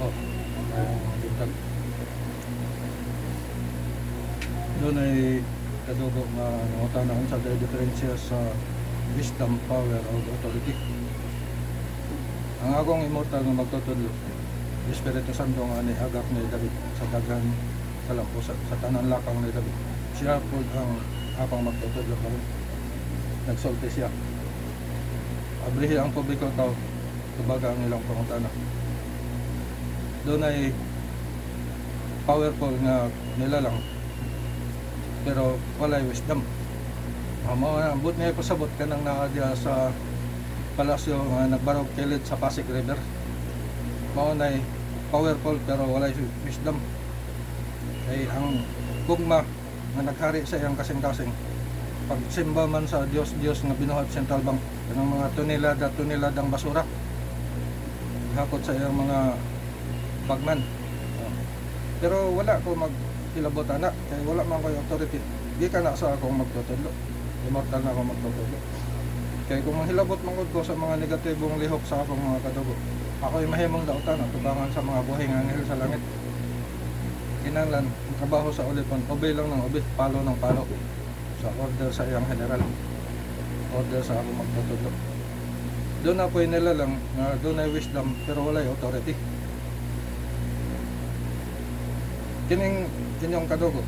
Oh, bintag. Doon ay kadugo nga nangutanaan sa diferensya sa wisdom, power, o authority. Ang akong immortal nga magtutudlo, Espiritu Santo nga ni agap ni David sa daghan sa lampo sa tanan lakang ni David. Siya po ang akong magtutudlo karon. Nagsulti siya. Abrihi ang publiko tao, tubaga ang ilang pangutana. Doon ay powerful nga nilalang, pero walay wisdom. Ambot niya pasabot ka nang naadya sa palasyo nga nagbarog kilid sa Pasig River. Mao nay powerful pero walay wisdom. Ay ang gugma nga naghari sa iyang kasing-kasing, pagsimba man sa Diyos nga binuhat Central Bank kanang mga tuniladang basura hakot sa iyang mga bagman. Pero wala ko magkilabot ana kay wala man ko'y authority. Di ka na sa akong magtutudlo, immortal na akong magtutudlo. Kaya kung manghilabot mangod ko sa mga negatibong lihok sa akong mga kadugo, ako'y mahimong dautan at tubangan sa mga buhing anghel sa langit. Kinahanglan ang trabaho sa ulipon, obey lang ng obey, palo ng palo sa order sa iyang general, order sa akong magtutudlo. Doon na po'y nilalang na doon ay wisdom pero walay authority. Kining inyong kadugo,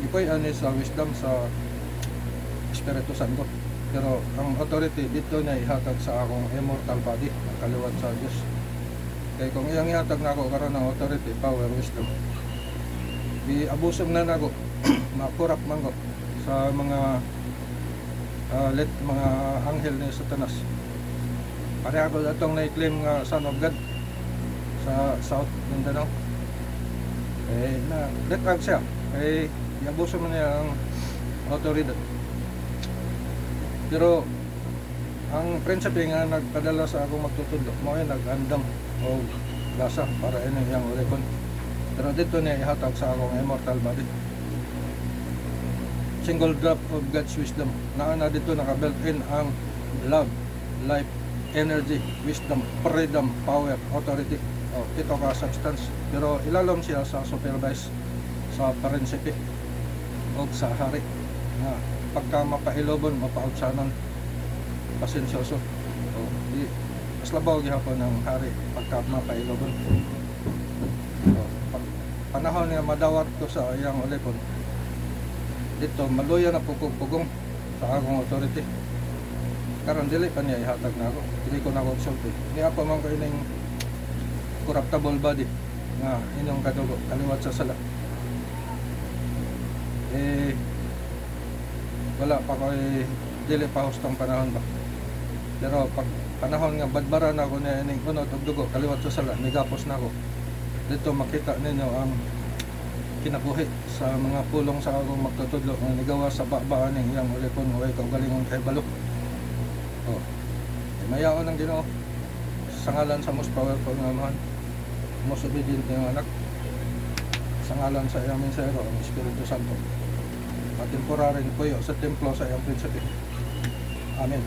ipo'y ani sa wisdom sa Espiritu Santo, pero ang authority dito niya ihatag sa akong immortal body, ang kaliwat sa Diyos. Kaya kung iyang ihatag na ako karon ng authority, power, wisdom, i-abusog na nako makurap man ko sa mga mga anghel ni Satanas. Pare ako datong na-claim nga Son of God sa South Mindanao. Na let siya. I-abuso man niya ang autoridad. Pero ang prinsipe nga nagpadala sa akong magtutudlo, mo ay nag-andam o lasa para inyong iyang ulikon. Pero dito niya ihatag sa akong immortal body. Single drop of God's wisdom. Na dito naka-built in ang love, life, energy, wisdom, freedom, power, authority. Ito ka substance. Pero ilalom siya sa supervise, sa prinsipe o sa hari. Pagka mapailobon, mapautsanan, pasensyoso. Mas labaw gihapon ng hari pagka mapailobon. Panahon nga madawat ko sa iyang ulipon, dito maluya na pugong sa akong authority. Karon dili pa niya ihatag na ako, dili ko na ako sulti. Niya pa man ko ining corruptible body nga inyong kadugo kaliwat sa sala. Wala pa ko dili pa hustong panahon ba. Pero pag panahon nga badbaran ako niya ining unod og dugo kaliwat sa sala, migapos na ako. Dito makita ninyo ang kinabuhi sa mga pulong sa akong magtutudlo nga nigawa sa babaan ng iyang ulipon o ikaw galingon kay balo. Mayaon ang Ginoo sa ngalan sa most powerful nga Amahan, most obedient nga anak, sa ngalan sa iyang mensahero ang Espiritu Santo, at temporary puyo sa templo sa iyang prinsipe. Amen.